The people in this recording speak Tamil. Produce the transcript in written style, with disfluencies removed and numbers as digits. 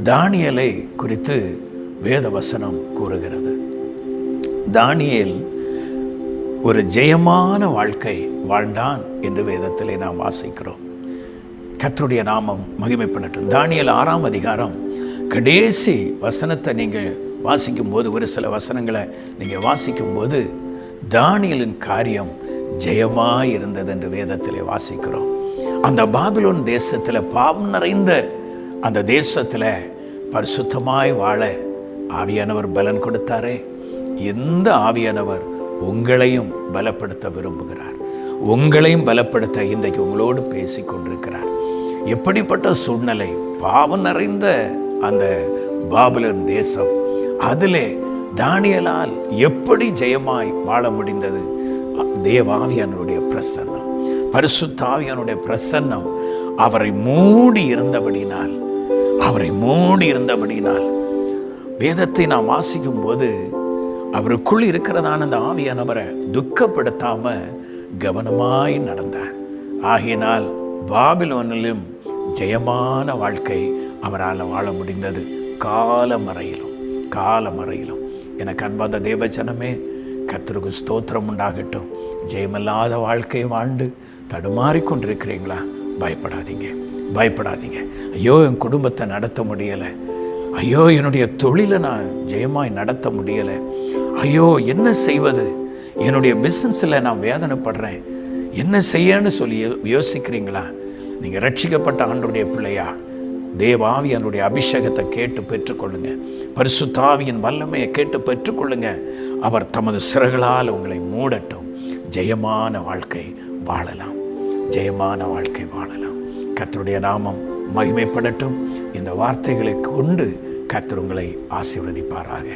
தானியேலை குறித்து வேத வசனம் கூறுகிறது. தானியேல் ஒரு ஜெயமான வாழ்க்கை வாழ்ந்தான் என்று வேதத்திலே நாம் வாசிக்கிறோம். கர்த்தருடைய நாமம் மகிமைப்படட்டும். தானியேல் 6ஆம் அதிகாரம் கடைசி வசனத்தை நீங்கள் வாசிக்கும்போது, ஒரு சில வசனங்களை நீங்கள் வாசிக்கும்போது தானியேலின் காரியம் ஜெயமாய் இருந்தது என்று வேதத்திலே வாசிக்கிறோம். அந்த பாபிலோன் தேசத்தில், பாவம் நிறைந்த அந்த தேசத்தில் பரிசுத்தமாய் வாழ ஆவியானவர் பலன் கொடுத்தாரே. இந்த ஆவியானவர் உங்களையும் பலப்படுத்த விரும்புகிறார். உங்களையும் பலப்படுத்த இன்றைக்கு உங்களோடு பேசி கொண்டிருக்கிறார். எப்படிப்பட்ட சூழ்நிலை, பாவம் நிறைந்த அந்த பாபிலோன் தேசம், அதிலே தானியேலால் எப்படி ஜெயமாய் வாழ முடிந்தது? தேவாவியானுடைய பிரசன்னம், பரிசுத்த ஆவியானுடைய பிரசன்னம் அவரை மூடி இருந்தபடினால் வேதத்தை நாம் வாசிக்கும் போது அவருக்குள் இருக்கிறதான அந்த ஆவியானவரை துக்கப்படுத்தாம கவனமாய் நடந்தார். ஆகையினால் பாபிலோனிலும் ஜெயமான வாழ்க்கை அவரால் வாழ முடிந்தது. காலமறையிலும் எனக்கு அன்பார்ந்த தேவஜனமே, கர்த்தருக்கு ஸ்தோத்திரம் உண்டாகட்டும். ஜெயமில்லாத வாழ்க்கையை வாழ்ந்து தடுமாறிக்கொண்டிருக்கிறீங்களா? பயப்படாதீங்க. ஐயோ, என் குடும்பத்தை நடத்த முடியலை, ஐயோ என்னுடைய தொழிலை நான் ஜெயமாய் நடத்த முடியலை, ஐயோ என்ன செய்வது, என்னுடைய பிஸ்னஸில் நான் வேதனைப்படுறேன், என்ன செய்யன்னு சொல்லி யோசிக்கிறீங்களா? நீங்கள் ரட்சிக்கப்பட்ட ஆண்டவருடைய பிள்ளையா? தேவாவியனுடைய அபிஷேகத்தை கேட்டு பெற்றுக்கொள்ளுங்க. பரிசுத்த ஆவியின் வல்லமையை கேட்டு பெற்றுக்கொள்ளுங்க. அவர் தமது சிறகுகளால் உங்களை மூடட்டும். ஜெயமான வாழ்க்கை வாழலாம். கர்த்தருடைய நாமம் மகிமைப்படட்டும். இந்த வார்த்தைகளை கொண்டு கர்த்தர் உங்களை ஆசீர்வதிப்பாராக.